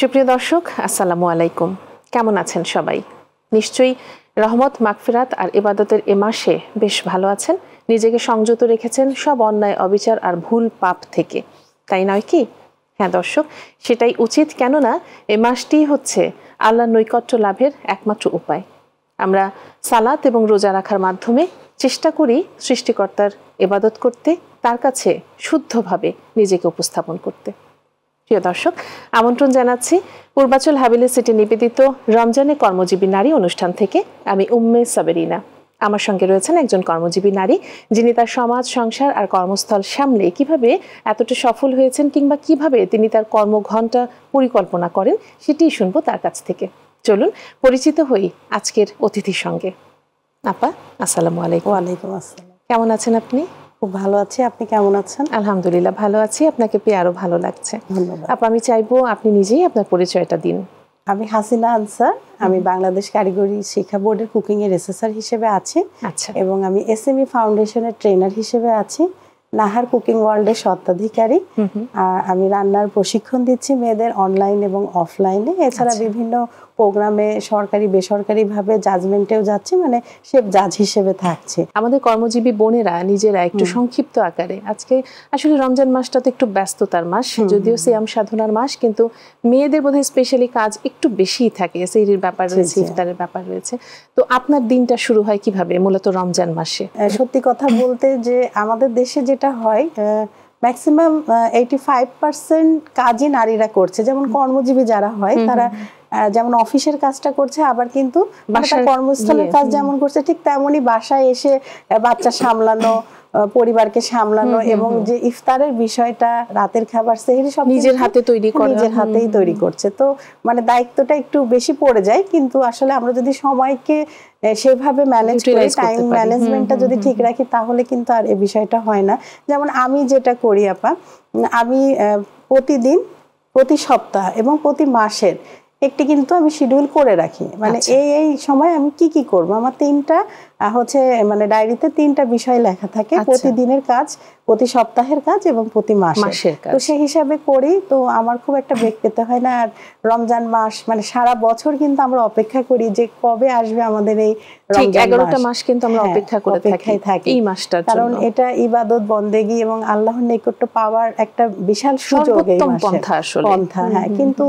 সুপ্রিয় দর্শক, আসসালামু আলাইকুম। কেমন আছেন সবাই? নিশ্চয়ই রহমত, মাগফিরাত আর ইবাদতের এ মাসে বেশ ভালো আছেন, নিজেকে সংযত রেখেছেন সব অন্যায়, অবিচার আর ভুল পাপ থেকে, তাই নয় কি? হ্যাঁ দর্শক, সেটাই উচিত। কেননা এ মাসটি হচ্ছে আল্লাহর নৈকট্য লাভের একমাত্র উপায়। আমরা সালাত এবং রোজা রাখার মাধ্যমে চেষ্টা করি সৃষ্টিকর্তার ইবাদত করতে, তার কাছে শুদ্ধভাবে নিজেকে উপস্থাপন করতে। প্রিয় দর্শক, আমন্ত্রণ জানাচ্ছি পূর্বাচল হাবিলি সিটি নিবেদিত রমজানে কর্মজীবী নারী অনুষ্ঠান থেকে। আমি উম্মে সাবেরিনা। আমার সঙ্গে রয়েছেন একজন কর্মজীবী নারী, যিনি তার সমাজ, সংসার আর কর্মস্থল সামলে কিভাবে এতটা সফল হয়েছেন, কিংবা কিভাবে তিনি তার কর্মঘণ্টা পরিকল্পনা করেন, সেটিই শুনবো তার কাছ থেকে। চলুন পরিচিত হই আজকের অতিথির সঙ্গে। আপা, আসসালামু আলাইকুম। ওয়ালাইকুম আসসালাম। কেমন আছেন আপনি? খুব ভালো আছি, আপনি কেমন আছেন? আলহামদুলিল্লাহ ভালো আছি, আপনাকে পেয়ে আরো ভালো লাগছে। ধন্যবাদ। আপা, আমি চাইবো আপনি নিজেই আপনার পরিচয়টা দিন। আমি হাসিনা আনসার, আমি বাংলাদেশ কারিগরি শিক্ষা বোর্ডের কুকিং এর এসএসআর হিসেবে আছি। আচ্ছা। এবং আমি এসএমই ফাউন্ডেশনের ট্রেনার হিসেবে আছি, নাহার কুকিং ওয়ার্ল্ডের স্বত্বাধিকারী। আর আমি রান্নার প্রশিক্ষণ দিচ্ছি মেয়েদের অনলাইন এবং অফলাইনে। এছাড়া বিভিন্ন প্রোগ্রামে সরকারি বেসরকারি ভাবে জাজমেন্টেও যাচ্ছি, মানে শেফ জাজ হিসেবে থাকছি। আমাদের কর্মজীবী বোনেরা নিজেরা একটু সংক্ষিপ্ত আকারে, আজকে আসলে রমজান মাসটা তো একটু ব্যস্ততার মাস, যদিও সিয়াম সাধনার মাস, কিন্তু মেয়েদের বোধহয় স্পেশালি কাজ একটু বেশিই থাকে, সেহরির ব্যাপার রয়েছে, ইফতারের ব্যাপার রয়েছে। তো আপনার দিনটা শুরু হয় কিভাবে মূলত রমজান মাসে? সত্যি কথা বলতে যে আমাদের দেশে যেটা হয়, ম্যাক্সিমাম 85% কাজই নারীরা করছে। যেমন কর্মজীবী যারা হয় তারা যেমন অফিসের কাজটা করছে, আবার কিন্তু কর্মস্থলের কাজ যেমন করছে ঠিক তেমনই বাসায় এসে বাচ্চা সামলানো, পরিবারকে সামলানো, এবং যে ইফতারের বিষয়টা, রাতের খাবার, সেহরি সব নিজের হাতে তৈরি করে, নিজের হাতেই তৈরি করছে। তো মানে দায়িত্বটা একটু বেশি পড়ে যায়, কিন্তু আসলে আমরা যদি সময়কে সেভাবে ম্যানেজ করি, টাইম ম্যানেজমেন্টটা যদি ঠিক রাখি, তাহলে কিন্তু আর এই বিষয়টা হয় না। যেমন আমি যেটা করি আপা, আমি প্রতিদিন, প্রতি সপ্তাহ এবং প্রতি মাসের একটি কিন্তু আমি শিডিউল করে রাখি। মানে এই সময় আমি কি করব। আমার তিনটা হচ্ছে মানে ডায়েরিতে তিনটা বিষয় লেখা থাকে, প্রতিদিনের কাজ, প্রতি সপ্তাহের কাজ এবং প্রতি মাসের কাজ। তো সেই হিসাবে করি, তো আমার খুব একটা ব্রেক পেতে হয় না। আর রমজান মাস মানে সারা বছর কিন্তু আমরা অপেক্ষা করি যে কবে আসবে আমাদের এই রমজান। 11টা মাস কিন্তু আমরা অপেক্ষা করে থাকি এই মাসটার জন্য, কারণ এটা ইবাদত, বন্দেগী এবং আল্লাহর নৈকট্য পাওয়ার একটা বিশাল সুযোগ, এই পন্থা। হ্যাঁ, কিন্তু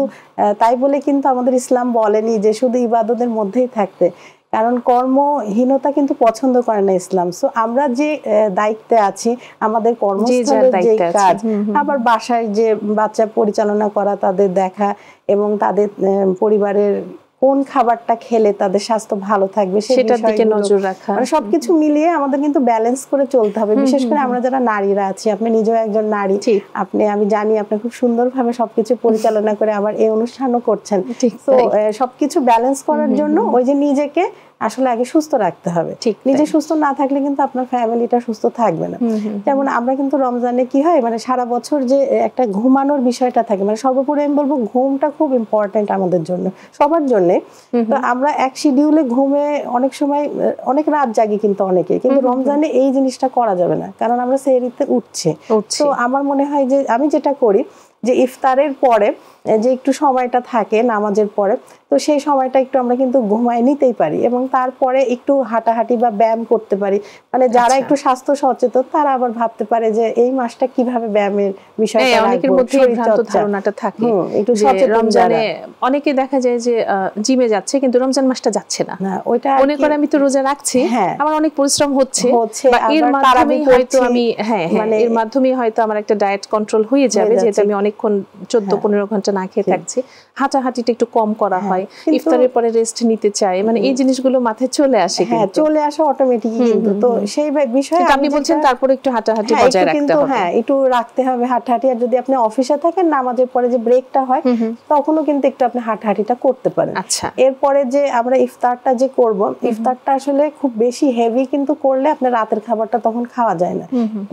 তাই বলে কিন্তু আমাদের ইসলাম বলেনি যে শুধু ইবাদতের মধ্যেই থাকতে, কারণ কর্মহীনতা কিন্তু পছন্দ করে না ইসলাম। সো আমরা যে দায়িত্বে আছি, আমাদের কর্মস্থলের যে কাজ, আবার বাসায় যে বাচ্চা পরিচালনা করা, তাদের দেখা, এবং তাদের পরিবারের কোন খাবারটা খেলে তাদের স্বাস্থ্য ভালো থাকবে সেটার দিকে নজর রাখা, মানে সবকিছু মিলিয়ে আমাদের কিন্তু ব্যালেন্স করে চলতে হবে। বিশেষ করে আমরা যারা নারীরা আছি, আপনি নিজেও একজন নারী, আপনি, আমি জানি আপনি খুব সুন্দরভাবে সবকিছু পরিচালনা করে আবার এই অনুষ্ঠানও করছেন। তো সবকিছু ব্যালেন্স করার জন্য ওই যে নিজেকে আসলে আগে সুস্থ রাখতে হবে। নিজে সুস্থ না থাকলে কিন্তু আপনার ফ্যামিলিটা সুস্থ থাকবে না। যেমন আমরা কিন্তু রমজানে কি হয়, মানে সারা বছর যে একটা ঘুমানোর বিষয়টা থাকে, মানে সর্বোপরি আমি বলবো ঘুমটা খুব ইম্পর্টেন্ট আমাদের জন্য, সবার জন্য। তো আমরা এক শিডিউলে ঘুমে অনেক সময় অনেক রাত জাগি, কিন্তু অনেকে, কিন্তু রমজানে এই জিনিসটা করা যাবে না, কারণ আমরা সেহরিতে উঠছি। তো আমার মনে হয় যে আমি যেটা করি যে ইফতারের পরে যে একটু সময়টা থাকে নামাজের পরে, তো সেই সময়টা একটু আমরা কিন্তু ঘুমায় নিতেই পারি, এবং তারপরে একটু হাঁটাহাঁটি বা ব্যায়াম করতে পারি। মানে যারা একটু স্বাস্থ্য সচেতন তারা আবার ভাবতে পারে যে এই মাসটা কিভাবে ব্যায়ামের বিষয়টা, অনেকের মধ্যে ভ্রান্ত ধারণাটা থাকে একটু সচেতন। অনেকে দেখা যায় যে জিমে যাচ্ছে কিন্তু রমজান মাসটা যাচ্ছে না, ওইটা মনে করে আমি তো রোজা রাখছি, আমার অনেক পরিশ্রম হচ্ছে, বা এর মাধ্যমেই হয়তো আমি মানে এর মাধ্যমেই হয়তো আমার একটা ডায়েট কন্ট্রোল হয়ে যাবে, যেহেতু আমি অনেকক্ষণ 14-15 ঘন্টা না খেয়ে থাকছি, হাঁটাহাঁটিটা একটু কম করা হয়, ইফতারের পরে রেস্ট নিতে চাই, মানে এই জিনিসগুলো মাথায় চলে আসে, চলে আসে অটোমেটিক। কিন্তু তো সেই বিষয়ে আপনি বলছেন তারপরে একটু হাঁটাহাঁটি বজায় রাখতে হবে, একটু রাখতে হবে হাঁটাহাঁটি। আর যদি আপনি অফিসে থাকেন, নামাজের পরে যে ব্রেকটা হয় তখনও কিন্তু একটু আপনি হাঁটাহাঁটিটা করতে পারেন। এরপরে যে আমরা ইফতারটা যে করব, ইফতারটা আসলে খুব বেশি হেভি কিন্তু করলে আপনার রাতের খাবারটা তখন খাওয়া যায় না।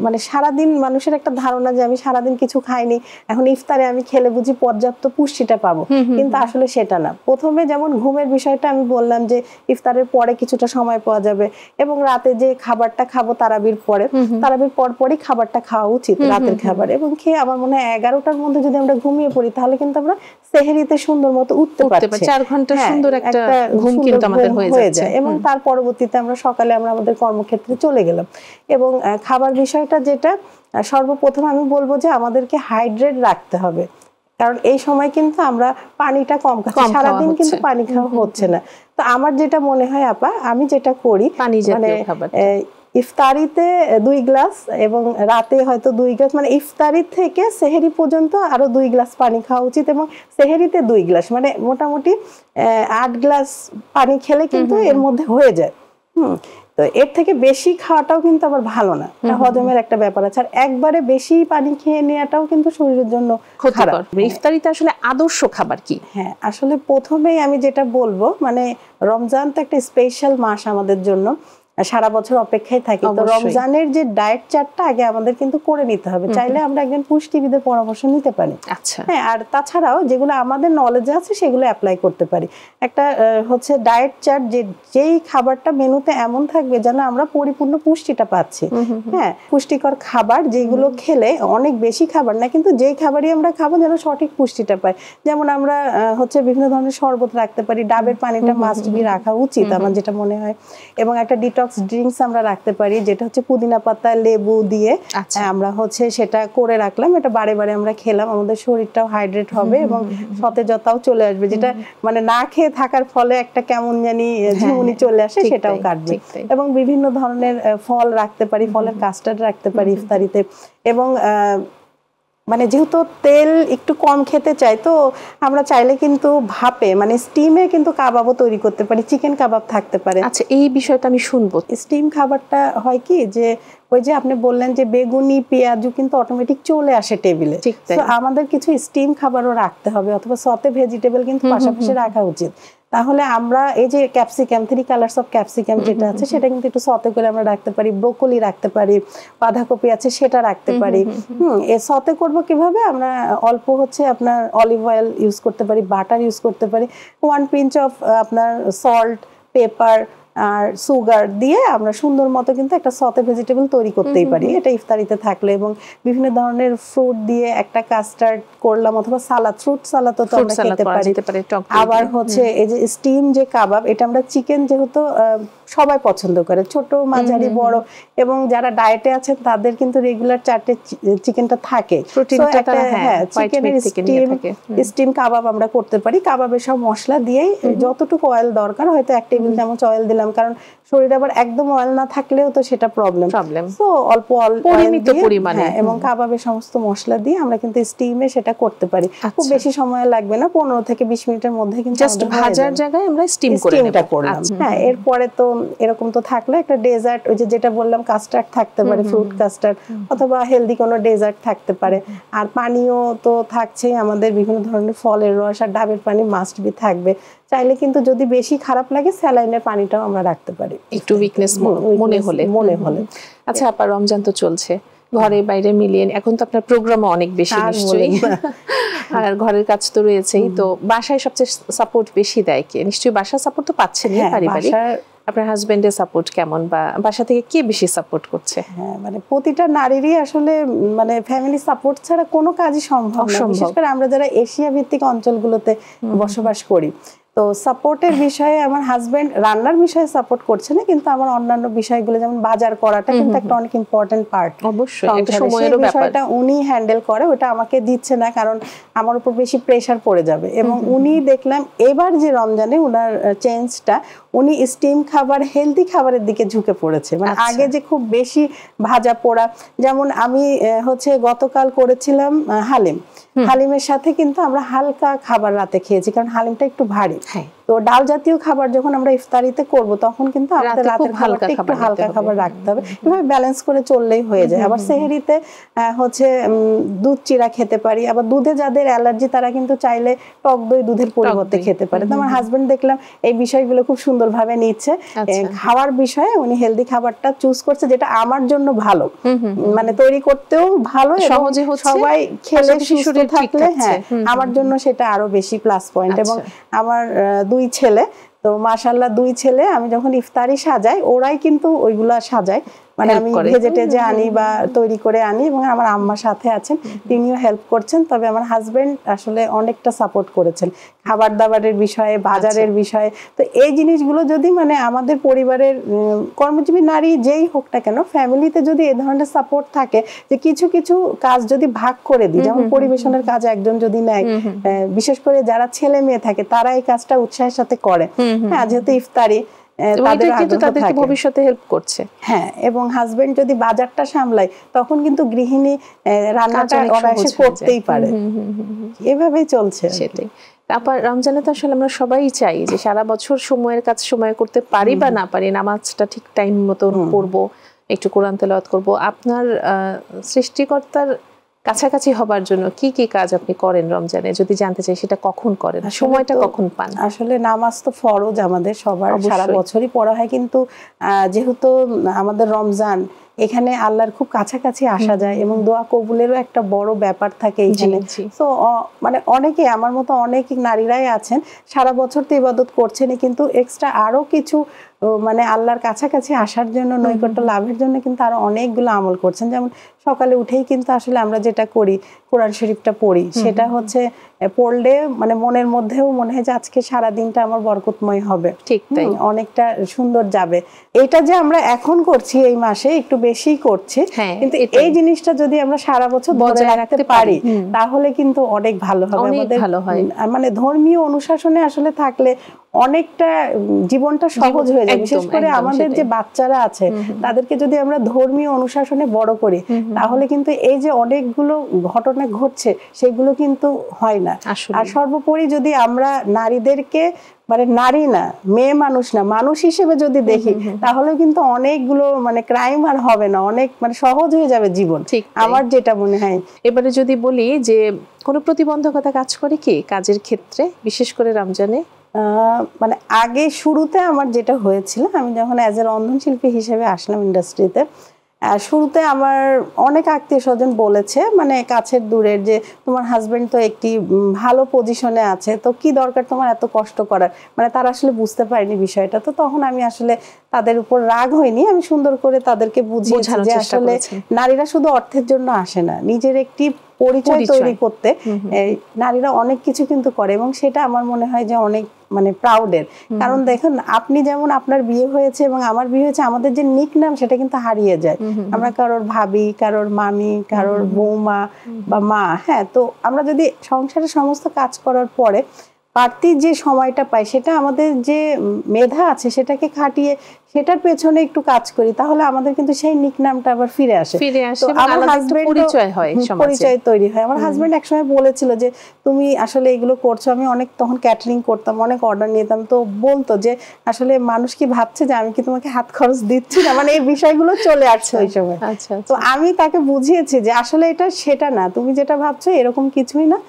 মানে সারাদিন মানুষের একটা ধারণা যে আমি সারাদিন কিছু খাইনি, এখন ইফতারে আমি খেলে বুঝি পর্যাপ্ত পুষ্টিটা পাবো, কিন্তু আসলে সেটা না। প্রথমে যেমন ঘুমের বিষয়টা আমি বললাম যে ইফতারের পরে কিছুটা সময় পাওয়া যাবে, এবং রাতে যে খাবারটা খাবো তারাবির পরে, তারাবির পরপরই খাবারটা খাওয়া উচিত, রাতের খাবার, এবং খেয়ে আমার মনে হয় 11টার মধ্যে যদি আমরা ঘুমিয়ে পড়ি তাহলে কিন্তু আমরা সেহরিতে সুন্দর মতো উঠতে পারছি, 4 ঘন্টা সুন্দর একটা ঘুম কিন্তু আমাদের হয়ে যায়, এবং তার পরবর্তীতে আমরা সকালে আমরা আমাদের কর্মক্ষেত্রে চলে গেলাম। এবং খাবার বিষয়টা যেটা সর্বপ্রথম আমি বলবো যে আমাদেরকে হাইড্রেট রাখতে হবে, কারণ এই সময় কিন্তু আমরা পানিটা কম খাচ্ছি, সারাদিন কিন্তু পানি খাওয়া হচ্ছে না। তো আমার যেটা মনে হয় আপা, আমি যেটা করি মানে ইফতারিতে 2 গ্লাস এবং রাতে হয়তো 2 গ্লাস, মানে ইফতারি থেকে সেহরি পর্যন্ত আরো 2 গ্লাস পানি খাওয়া উচিত, এবং সেহরিতে 2 গ্লাস, মানে মোটামুটি 8 গ্লাস পানি খেলে কিন্তু এর মধ্যে হয়ে যায়। তো এর থেকে বেশি খাওয়াটাও কিন্তু আবার ভালো না, হজমের একটা ব্যাপার আছে, আর একবারে বেশি পানি খেয়ে নেওয়াটাও কিন্তু শরীরের জন্য ক্ষতিকর। ইফতারিতে আসলে আদর্শ খাবার কি? হ্যাঁ, আসলে প্রথমেই আমি যেটা বলবো, মানে রমজান তো একটা স্পেশাল মাস আমাদের জন্য, সারা বছর অপেক্ষায় থাকি, তো রমজানের যে ডায়েট চার্টটা আগে আমাদের কিন্তু করে নিতে হবে, চাইলে আমরা একজন পুষ্টিবিদের পরামর্শ নিতে পারি। হ্যাঁ, আর তাছাড়াও যেগুলো আমাদের নলেজে আছে সেগুলো অ্যাপ্লাই করতে পারি। একটা হচ্ছে ডায়েট চার্ট, যেই খাবারটা মেনুতে এমন থাকবে যেন আমরা পরিপূর্ণ পুষ্টিটা পাচ্ছি। হ্যাঁ, পুষ্টিকর খাবার যেগুলো খেলে, অনেক বেশি খাবার না, কিন্তু যেই খাবারই আমরা খাবো যেন সঠিক পুষ্টিটা পাই। যেমন আমরা হচ্ছে বিভিন্ন ধরনের শরবত রাখতে পারি, ডাবের পানিটা মাস্ট বি রাখা উচিত আমার যেটা মনে হয়, এবং একটা ডিটক্স ড্রিঙ্কস আমরা রাখতে পারি, যেটা হচ্ছে পুদিনা পাতা লেবু দিয়ে আমরা হচ্ছে সেটা করে রাখলাম, এটা বারে বারে আমরা খেলাম, আমাদের শরীরটাও হাইড্রেট হবে এবং সতেজতাও চলে আসবে, যেটা মানে না খেয়ে থাকার ফলে একটা কেমন জানি ঝিমুনি চলে আসে, সেটাও কাটবে। এবং বিভিন্ন ধরনের ফল রাখতে পারি, ফলের কাস্টার্ড রাখতে পারি ইফতারিতে, এবং মানে যেহেতু তেল একটু কম খেতে চাই, তো আমরা চাইলে কিন্তু ভাপে মানে স্টিমে কিন্তু কাবাবও তৈরি করতে পারি, চিকেন কাবাব থাকতে পারে। আচ্ছা, এই বিষয়টা আমি শুনবো। স্টিম খাবারটা হয় কি, যে ওই যে আপনি বললেন যে বেগুনি পেঁয়াজু কিন্তু অটোমেটিক চলে আসে টেবিলে, তো আমাদের কিছু স্টিম খাবারও রাখতে হবে, অথবা সতে ভেজিটেবল কিন্তু পাশাপাশি রাখা উচিত। তাহলে আমরা এই যে ক্যাপসিকাম, 3 কালারস অফ ক্যাপসিকাম যেটা আছে সেটা কিন্তু একটু সতে করে আমরা রাখতে পারি, ব্রোকলি রাখতে পারি, বাঁধাকপি আছে সেটা রাখতে পারি। এ সতে করব কিভাবে, আমরা অল্প হচ্ছে আপনার অলিভ অয়েল ইউজ করতে পারি, বাটার ইউজ করতে পারি, 1 পিঞ্চ অফ আপনার সল্ট, পেপার আর সুগার দিয়ে আমরা সুন্দর মতো কিন্তু একটা সতে ভেজিটেবল তৈরি করতেই পারি, এটা ইফতারিতে থাকলে। এবং বিভিন্ন ধরনের ফ্রুট দিয়ে একটা কাস্টার্ড করলাম, অথবা সালাদ, ফ্রুট সালাদও তো আমরা খেতে পারি। আবার হচ্ছে এই যে স্টিম যে কাবাব, এটা আমরা চিকেন যেহেতু সবাই পছন্দ করে, ছোট মাঝারি বড়, এবং যারা ডায়েটে আছেন তাদের কিন্তু রেগুলার চার্টে চিকেনটা থাকে, চিকেনের স্টিম কাবাব আমরা করতে পারি। কাবাবের সব মশলা দিয়েই যতটুকু অয়েল দরকার, হয়তো 1 টেবিল চামচ অয়েল দিলাম, কারণ শরীরে আবার একদম অয়েল না থাকলেও তো সেটা প্রবলেম, তো অল্প পরিমিত পরিমাণে, এবং কাবাবের সমস্ত মশলা দিয়ে আমরা কিন্তু স্টিমে সেটা করতে পারি। খুব বেশি সময় লাগবে না, 15 থেকে 20 মিনিটের মধ্যে কিন্তু জাস্ট ভাজার জায়গায় আমরা স্টিমটা করলাম। হ্যাঁ, এরপরে তো এরকম তো থাকলে একটা ডেজার্ট, ওই যেটা বললাম কাস্টার্ড থাকতে পারে, ফ্রুট কাস্টার্ড, অথবা হেলদি কোনো ডেজার্ট থাকতে পারে। আর পানীয় তো থাকছেই আমাদের, বিভিন্ন ধরনের ফলের রস আর ডাবের পানি মাস্ট বি থাকবে। চাইলে কিন্তু যদি বেশি খারাপ লাগে স্যালাইনের পানিটাও আমরা রাখতে পারি, একটু উইকনেস মনে হলে। আচ্ছা আপা, রমজান তো চলছে, ঘরে বাইরে মিলিয়ে, এখন তো আপনার প্রোগ্রামও অনেক বেশি নিশ্চয়ই, আর ঘরের কাজ তো রয়েছেই, তো বাসায় সবচেয়ে সাপোর্ট বেশি দেয় কে? নিশ্চয়ই বাসার সাপোর্ট তো পাচ্ছেনই, পারিবারিক আপনার হাজবেন্ডের সাপোর্ট কেমন, বা বাসা থেকে কে বেশি সাপোর্ট করছে? হ্যাঁ, মানে প্রতিটা নারীরই আসলে মানে ফ্যামিলি সাপোর্ট ছাড়া কোনো কাজই সম্ভব না, বিশেষ করে আমরা যারা এশিয়া ভিত্তিক অঞ্চলগুলোতে বসবাস করি। তো সাপোর্টের বিষয়ে আমার হাজবেন্ড রান্নার বিষয়ে সাপোর্ট করছে না, কিন্তু আমার অন্যান্য বিষয়গুলো যেমন বাজার করাটা কিন্তু একটা অনেক ইম্পর্টেন্ট পার্ট, অবশ্যই একটা সময়েরও ব্যাপার, বিষয়টা উনি হ্যান্ডেল করে, ওটা আমাকে দিচ্ছে না, কারণ আমার উপর বেশি প্রেসার পড়ে যাবে। এবং উনি দেখলাম এবার যে রমজানে উনার চেঞ্জটা, উনি স্টিম খাবার, হেলদি খাবারের দিকে ঝুঁকে পড়েছে। মানে আগে যে খুব বেশি ভাজা পোড়া, যেমন আমি হচ্ছে গতকাল করেছিলাম হালিমের সাথে কিন্তু আমরা হালকা খাবার রাতে খেয়েছি, কারণ হালিমটা একটু ভারী। তো ডাল জাতীয় খাবার যখন আমরা ইফতারিতে করব তখন কিন্তু আমাদের রাতের খাবারটা একটু হালকা খাবার রাখতে হবে, এভাবে ব্যালেন্স করে চললেই হয়ে যায়। আবার সেহরিতে হচ্ছে দুধ চিরা খেতে পারি, আবার দুধে যাদের অ্যালার্জি তারা কিন্তু চাইলে টক দই দুধের পরিবর্তে খেতে পারে। তো আমার হাজবেন্ড দেখলাম এই বিষয়গুলো খুব সুন্দরভাবে নিচ্ছে, খাওয়ার বিষয়ে উনি হেলদি খাবারটা চুজ করছে যেটা আমার জন্য ভালো, মানে তৈরি করতেও ভালো, সহজে সবাই খেলে সুস্থ থাকলে হ্যাঁ আমার জন্য সেটা আরো বেশি প্লাস পয়েন্ট। এবং আমার 2 ছেলে, তো মাশাআল্লাহ 2 ছেলে আমি যখন ইফতারি সাজাই ওরাই কিন্তু ওইগুলা সাজায়, মানে আমি ভেজে টেজে আনি বা তৈরি করে আনি, এবং আমার আম্মা সাথে আছেন তিনিও হেল্প করছেন। তবে আমার হাজবেন্ড আসলে অনেকটা সাপোর্ট করেছেন খাবার দাবারের বিষয়ে, বাজারের বিষয়ে। তো এই জিনিসগুলো যদি মানে আমাদের পরিবারের কর্মজীবী নারী যেই হোক না কেন ফ্যামিলিতে যদি এই ধরনের সাপোর্ট থাকে যে কিছু কিছু কাজ যদি ভাগ করে দিই, যেমন পরিবেশনের কাজ একজন যদি নেয়, বিশেষ করে যারা ছেলে মেয়ে থাকে তারা এই কাজটা উৎসাহের সাথে করে, হ্যাঁ যেহেতু ইফতারি তাদেরকে ভবিষ্যতে হেল্প করছে। হ্যাঁ, এবং হাজবেন্ড যদি বাজারটা সামলায় তখন কিন্তু গৃহিণী রান্নাটা অনায়াসে করতেই পারে, এভাবেই চলছে। সেটাই। তারপর রমজানে তো আসলে আমরা সবাই চাই যে সারা বছর সময়ের কাজ সময় করতে পারি বা না পারি, নামাজটা ঠিক টাইম মতো পড়বো, একটু কোরআন তেলাওয়াত করবো। আপনার সৃষ্টিকর্তার কাছাকাছি হবার জন্য কি কি কাজ আপনি করেন রমজানে, যদি জানতে চাই সেটা কখন করেন, সময়টা কখন পান? আসলে নামাজ তো ফরজ আমাদের সবার, সারা বছরই পড়া হয়, কিন্তু যেহেতু আমাদের রমজান এখানে আল্লাহর খুব কাছাকাছি আসা যায় এবং দোয়া কবুলেরও একটা বড় ব্যাপার থাকে এখানে। তো মানে অনেকে আমার মতো অনেক নারীরাই আছেন সারা বছর তো ইবাদত করছেনই, কিন্তু এক্সট্রা আরো কিছু মানে আল্লাহর কাছাকাছি আসার জন্য, নৈকট্য লাভের জন্য কিন্তু আরো অনেকগুলো আমল করছেন। যেমন সকালে উঠেই কিন্তু আসলে আমরা যেটা করি কোরআন শরীফটা পড়ি, সেটা হচ্ছে পড়লে মানে মনের মধ্যেও মনে হয় যে আজকে সারা দিনটা আমার বরকতময় হবে, ঠিক তাই, অনেকটা সুন্দর যাবে। এটা যে আমরা এখন করছি এই মাসে একটু বেশি করছি, কিন্তু এই জিনিসটা যদি আমরা সারা বছর বজায় রাখতে পারি তাহলে কিন্তু অনেক ভালো হবে আমাদের। মানে ধর্মীয় অনুশাসনে আসলে থাকলে অনেকটা জীবনটা সহজ হয়ে যায়। বিশেষ করে আমাদের যে বাচ্চারা আছে তাদেরকে যদি আমরা ধর্মীয় অনুশাসনে বড় করি তাহলে কিন্তু এই যে অনেকগুলো ঘটনা ঘটছে সেগুলো কিন্তু হয় না। আর সর্বোপরি যদি আমরা নারীদেরকে মানে নারী না, মেয়ে মানুষ না, মানুষ হিসেবে যদি দেখি তাহলে কিন্তু অনেকগুলো মানে ক্রাইম আর হবে না, অনেক মানে সহজ হয়ে যাবে জীবন, আমার যেটা মনে হয়। এবারে যদি বলি যে কোনো প্রতিবন্ধকতা কাজ করে কি কাজের ক্ষেত্রে, বিশেষ করে রমজানে? মানে আগে শুরুতে আমার যেটা হয়েছিল, আমি যখন অ্যাজ এ রন্ধনশিল্পী হিসেবে আসলাম ইন্ডাস্ট্রিতে, শুরুতে আমার অনেক আত্মীয় স্বজন বলেছে মানে কাছের দূরের যে তোমার হাজবেন্ড তো একটি ভালো পজিশনে আছে, তো কি দরকার তোমার এত কষ্ট করার, মানে তারা আসলে বুঝতে পারেনি বিষয়টা। তো তখন আমি আসলে তাদের উপর রাগ হয়নি, আমি সুন্দর করে তাদেরকে বুঝিয়েছি যে আসলে নারীরা শুধু অর্থের জন্য আসে না, নিজের একটি পরিচয় তৈরি করতে নারীরা অনেক কিছু কিন্তু করে, এবং সেটা আমার মনে হয় যে অনেক মানে প্রাউডের। কারণ দেখুন আপনি যেমন আপনার বিয়ে হয়েছে এবং আমার বিয়ে হয়েছে, আমাদের যে নিকনেম সেটা কিন্তু হারিয়ে যায়। আমরা কারোর ভাবি, কারোর মামি, কারোর বৌমা বা মা, হ্যাঁ, তো আমরা যদি সংসারের সমস্ত কাজ করার পরে বাড়তি যে সময়টা পাই সেটা আমাদের যে মেধা আছে সেটাকে খাটিয়ে সেটার পেছনে একটু কাজ করি, তাহলে আমাদের কিন্তু সেই নিকনামটা আবার ফিরে আসে। আমার হাজবেন্ড পরিচয় তৈরি হয়। আমার হাজবেন্ড একসময় বলেছিল যে তুমি আসলে এগুলো করছো, আমি অনেক তখন ক্যাটারিং করতাম, অনেক অর্ডার নিতাম, তো বলতো যে আসলে মানুষ কি ভাবছে যে আমি কি তোমাকে হাত খরচ দিচ্ছি না, মানে এই বিষয়গুলো চলে আসছে ওই সময়। তো আমি তাকে বুঝিয়েছি যে আসলে এটা সেটা না, তুমি যেটা ভাবছো এরকম কিছুই না,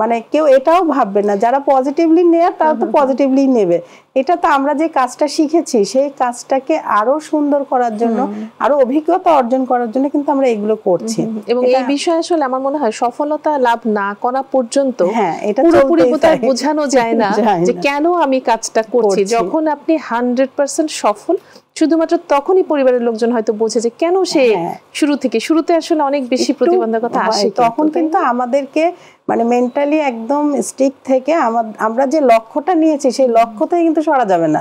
মানে কেউ এটাও ভাববে না, যারা পজিটিভলি নেয় তারা তো পজিটিভলি নেবে। এটা তো আমরা যে কাজটা শিখেছি সেই কাজটাকে আরো সুন্দর করার জন্য, আরো অভিজ্ঞতা অর্জন করার জন্য কিন্তু আমরা এগুলো করছি। এবং এই বিষয়ে আসলে আমার মনে হয় সফলতা লাভ না করা পর্যন্ত পুরোপুরি বোঝানো যায় না যে কেন আমি কাজটা করছি। যখন আপনি 100% সফল, শুধুমাত্র তখনই পরিবারের লোকজন হয়তো বোঝে যে কেন সে শুরুতে আসলে অনেক বেশি প্রতিবন্ধকতা আসে, তখন কিন্তু আমাদেরকে মানে মেন্টালি একদম স্টিক থেকে আমরা যে লক্ষ্যটা নিয়েছি সেই লক্ষ্যতেই কিন্তু সরা যাবে না।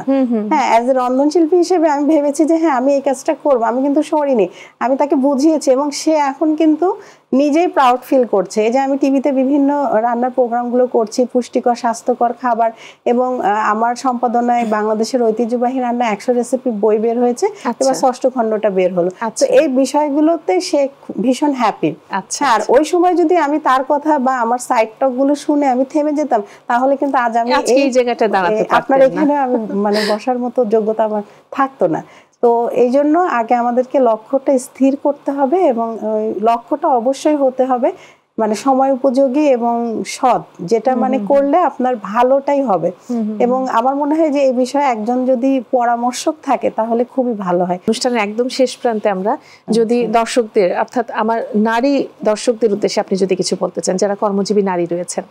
হ্যাঁ, অ্যাজ এ রন্ধনশিল্পী হিসেবে আমি ভেবেছি যে হ্যাঁ আমি এই কাজটা করবো, আমি কিন্তু সরিনি, আমি তাকে বুঝিয়েছি এবং সে এখন কিন্তু নিজেই প্রাউড ফিল করছে। এই যে আমি টিভিতে বিভিন্ন রান্নার প্রোগ্রামগুলো করছি, পুষ্টিকর স্বাস্থ্যকর খাবার, এবং আমার সম্পাদনায় বাংলাদেশের ঐতিহ্যবাহী রান্না 100 রেসিপি বই বের হয়েছে, এবার 6ষ্ঠ খণ্ডটা বের হলো। তো এই বিষয়গুলোতে সে ভীষণ হ্যাপি। আর ওই সময় যদি আমি তার কথা বা আমার সাইড টক গুলো শুনে আমি থেমে যেতাম, তাহলে কিন্তু আজ আমি এই জায়গাটা দাঁড়াতে পারতাম না, আপনার এখানে আমি মানে বসার মতো যোগ্যতা আমার থাকতো না। তো এই জন্য আগে আমাদেরকে লক্ষ্যটা স্থির করতে হবে, এবং লক্ষ্যটা অবশ্যই হতে হবে মানে সময় উপযোগী এবং সৎ, যেটা মানে করলে আপনার ভালোটাই হবে। এবং আমার মনে হয় যে এই বিষয়ে একজন যদি পরামর্শক থাকে তাহলে খুবই ভালো হয়। অনুষ্ঠানের একদম শেষ প্রান্তে আমরা যদি দর্শকদের, অর্থাৎ আমার নারী দর্শকদের উদ্দেশ্যে আপনি যদি কিছু বলতে চান, যারা কর্মজীবী নারী রয়েছেন।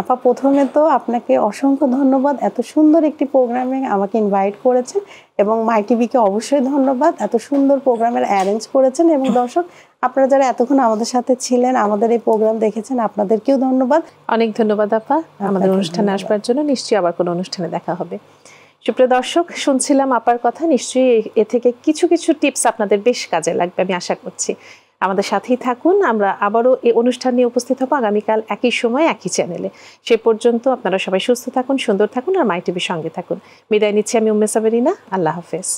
আপা, প্রথমে তো আপনাকে অসংখ্য ধন্যবাদ, এত সুন্দর একটি প্রোগ্রামে আমাকে ইনভাইট করেছেন, এবং মাই টিভিকে অবশ্যই ধন্যবাদ, এত সুন্দর প্রোগ্রামের অ্যারেঞ্জ করেছেন। এবং দর্শক আপনারা যারা এতক্ষণ আমাদের সাথে ছিলেন, আমাদের এই প্রোগ্রাম দেখেছেন, আপনাদেরকেও ধন্যবাদ। অনেক ধন্যবাদ আপা আমাদের অনুষ্ঠানে আসবার জন্য। নিশ্চয়ই আবার কোনো অনুষ্ঠানে দেখা হবে। সুপ্রিয় দর্শক, শুনছিলাম আপার কথা, নিশ্চয়ই এ থেকে কিছু কিছু টিপস আপনাদের বেশ কাজে লাগবে আমি আশা করছি। আমাদের সাথেই থাকুন, আমরা আবারও এই অনুষ্ঠান নিয়ে উপস্থিত হব আগামীকাল একই সময় একই চ্যানেলে। সে পর্যন্ত আপনারা সবাই সুস্থ থাকুন, সুন্দর থাকুন, আর মাই টিভির সঙ্গে থাকুন। বিদায় নিচ্ছি আমি উম্মে সাবেরিনা। আল্লাহ হাফেজ।